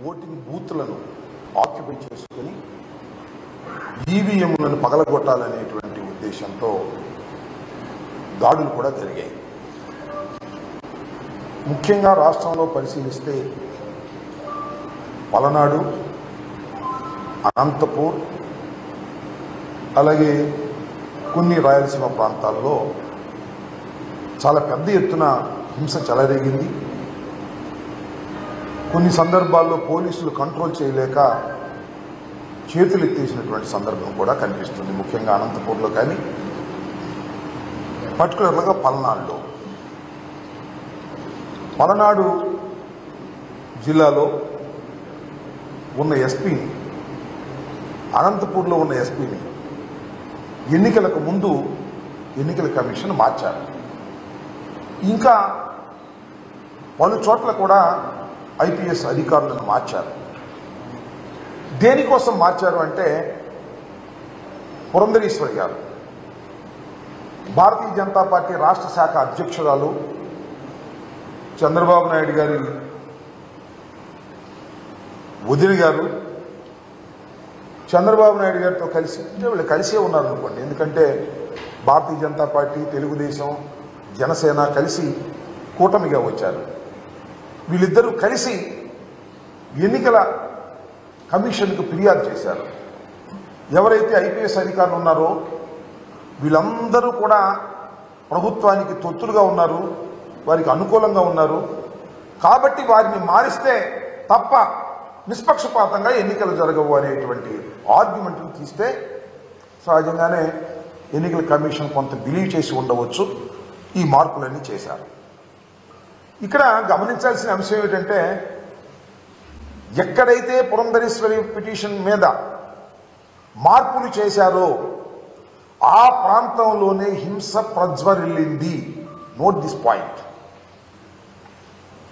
Voting బూత్లను occupy చేసుకుని ఈవీఎంలను పగలగొట్టాలనేటువంటి ఉద్దేశంతో దాడులు కూడా జరిగాయి. ముఖ్యంగా రాష్ట్రంలో పరిశీలిస్తే పలనాడు, అనంతపూర్, అలాగే కొన్ని రాయలసీమ ప్రాంతాల్లో చాలా పెద్ద ఎత్తున హింస చెలరేగింది. కొన్ని సందర్భాల్లో పోలీసులు కంట్రోల్ చేయలేక చేతులు ఎత్తేసినటువంటి సందర్భం కూడా కనిపిస్తుంది. ముఖ్యంగా అనంతపూర్లో కానీ పర్టికులర్గా పలనాడు జిల్లాలో ఉన్న ఎస్పీని, అనంతపూర్లో ఉన్న ఎస్పీని ఎన్నికలకు ముందు ఎన్నికల కమిషన్ మార్చారు. ఇంకా పలు చోట్ల కూడా ఐపీఎస్ అధికారులను మార్చారు. దేనికోసం మార్చారు అంటే, పురంధరేశ్వరి గారు భారతీయ జనతా పార్టీ రాష్ట్ర శాఖ అధ్యక్షురాలు, చంద్రబాబు నాయుడు గారి వదిన గారు చంద్రబాబు నాయుడు గారితో కలిసి, వీళ్ళు కలిసే ఉన్నారు అనుకోండి, ఎందుకంటే భారతీయ జనతా పార్టీ, తెలుగుదేశం, జనసేన కలిసి కూటమిగా వచ్చారు. వీళ్ళిద్దరూ కలిసి ఎన్నికల కమిషన్కు ఫిర్యాదు చేశారు. ఎవరైతే ఐపీఎస్ అధికారులు ఉన్నారో వీళ్ళందరూ కూడా ప్రభుత్వానికి తొత్తులుగా ఉన్నారు, వారికి అనుకూలంగా ఉన్నారు, కాబట్టి వారిని మారిస్తే తప్ప నిష్పక్షపాతంగా ఎన్నికలు జరగవు అనేటువంటి ఆర్గ్యుమెంట్ను తీస్తే సహజంగానే ఎన్నికల కమిషన్ కొంత బిలీవ్ చేసి ఉండవచ్చు. ఈ మార్పులన్నీ చేశారు. ఇక్కడ గమనించాల్సిన అంశం ఏమిటంటే, ఎక్కడైతే పురంధరేశ్వరి పిటిషన్ మీద మార్పులు చేశారో ఆ ప్రాంతంలోనే హింస ప్రజ్వరిల్లింది. Note this point.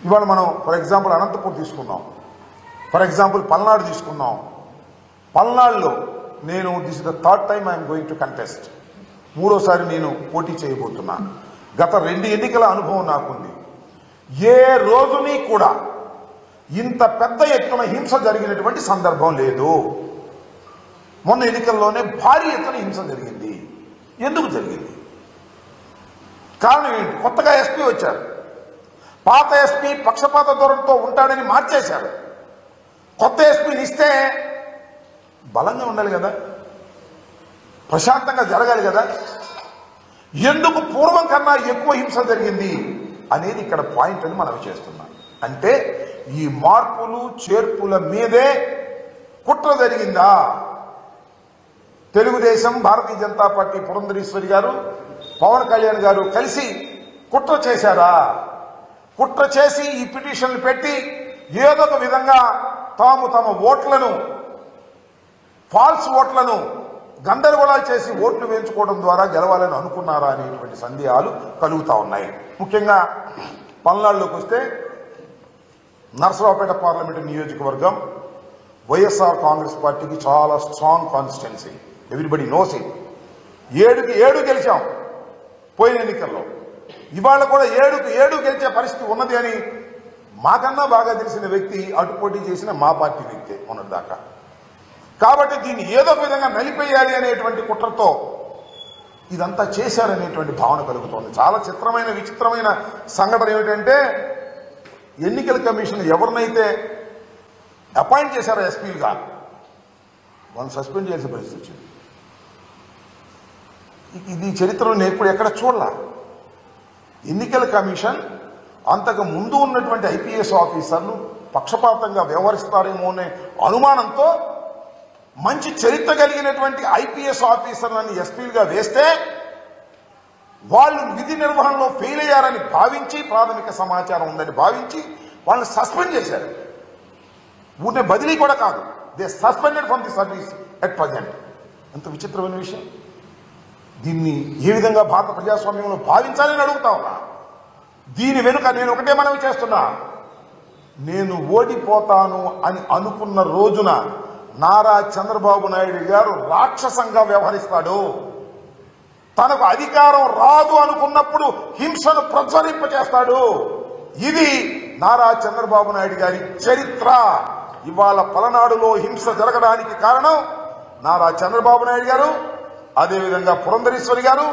ఇవాళ మనం ఫర్ ఎగ్జాంపుల్ అనంతపూర్ తీసుకున్నాం, ఫర్ ఎగ్జాంపుల్ పల్నాడు తీసుకున్నాం. పల్నాడులో నేను this is the third time I'm going to contest, మూడోసారి నేను పోటీ చేయబోతున్నాను. గత 2 ఎన్నికల అనుభవం నాకుంది. ఏ రోజుని కూడా ఇంత పెద్ద ఎత్తున హింస జరిగినటువంటి సందర్భం లేదు. మొన్న ఎన్నికల్లోనే భారీ ఎత్తున హింస జరిగింది. ఎందుకు జరిగింది? కారణం ఏంటి? కొత్తగా ఎస్పీ వచ్చారు. పాత ఎస్పీ పక్షపాత ధోరణితో ఉంటాడని మార్చేశారు. కొత్త ఎస్పీని ఇస్తే బలంగా ఉండాలి కదా, ప్రశాంతంగా జరగాలి కదా. ఎందుకు పూర్వం కన్నా ఎక్కువ హింస జరిగింది అనేది ఇక్కడ పాయింట్ అని మనం చేస్తున్నాం. అంటే ఈ మార్పులు చేర్పుల మీదే కుట్ర జరిగిందా? తెలుగుదేశం, భారతీయ జనతా పార్టీ, పురంధరేశ్వరి గారు, పవన్ కళ్యాణ్ గారు కలిసి కుట్ర చేశారా? కుట్ర చేసి ఈ పిటిషన్లు పెట్టి ఏదో ఒక విధంగా తాము తమ ఓట్లను, ఫాల్స్ ఓట్లను గందరగోళాలు చేసి ఓట్లు వేయించుకోవడం ద్వారా గెలవాలని అనుకున్నారా అనేటువంటి సందేహాలు కలుగుతా ఉన్నాయి. ముఖ్యంగా పల్నాడులోకి వస్తే నర్సరావుపేట పార్లమెంటు నియోజకవర్గం వైఎస్ఆర్ కాంగ్రెస్ పార్టీకి చాలా strong constituency. Everybody knows it. 7కి 7 గెలిచాం పోయిన ఎన్నికల్లో. ఇవాళ కూడా 7కి 7 గెలిచే పరిస్థితి ఉన్నది అని మాకన్నా బాగా తెలిసిన వ్యక్తి అటు పోటీ చేసిన మా పార్టీ వ్యక్తే ఉన్నదాకా. కాబట్టి దీన్ని ఏదో విధంగా నలిపేయాలి అనేటువంటి కుట్రతో ఇదంతా చేశారనేటువంటి భావన కలుగుతోంది. చాలా చిత్రమైన, విచిత్రమైన సంఘటన ఏమిటంటే, ఎన్నికల కమిషన్ ఎవరినైతే అపాయింట్ చేశారో ఎస్పీలుగా వాళ్ళని సస్పెండ్ చేసే పరిస్థితి వచ్చింది. ఇది చరిత్రలో నేను ఎప్పుడు ఎక్కడ చూడలా. ఎన్నికల కమిషన్ అంతకు ముందు ఉన్నటువంటి ఐపీఎస్ ఆఫీసర్లు పక్షపాతంగా వ్యవహరిస్తారేమో అనే అనుమానంతో మంచి చరిత్ర కలిగినటువంటి ఐపీఎస్ ఆఫీసర్లను ఎస్పీలుగా వేస్తే వాళ్ళు విధి నిర్వహణలో ఫెయిల్ అయ్యారని భావించి, ప్రాథమిక సమాచారం ఉందని భావించి వాళ్ళని సస్పెండ్ చేశారు. ఊరినే బదిలీ కూడా కాదు, they suspended from the service at present. ఎంత విచిత్రమైన విషయం. దీన్ని ఏ విధంగా భారత ప్రజాస్వామ్యంలో భావించాలని అడుగుతా ఉన్నా. దీని వెనుక నేను ఒకటే మనవి చేస్తున్నా, నేను ఓడిపోతాను అని అనుకున్న రోజున నారా చంద్రబాబు నాయుడు గారు రాక్షసంగా వ్యవహరిస్తాడు. తనకు అధికారం రాదు అనుకున్నప్పుడు హింసను ప్రజ్వలింపచేస్తాడు. ఇది నారా చంద్రబాబు నాయుడు గారి చరిత్ర. ఇవాళ పలనాడులో హింస జరగడానికి కారణం నారా చంద్రబాబు నాయుడు గారు, అదేవిధంగా పురంధరేశ్వరి గారు.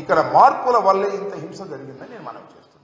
ఇక్కడ మార్పుల వల్లే ఇంత హింస జరిగిందని నేను మనవి చేస్తున్నాను.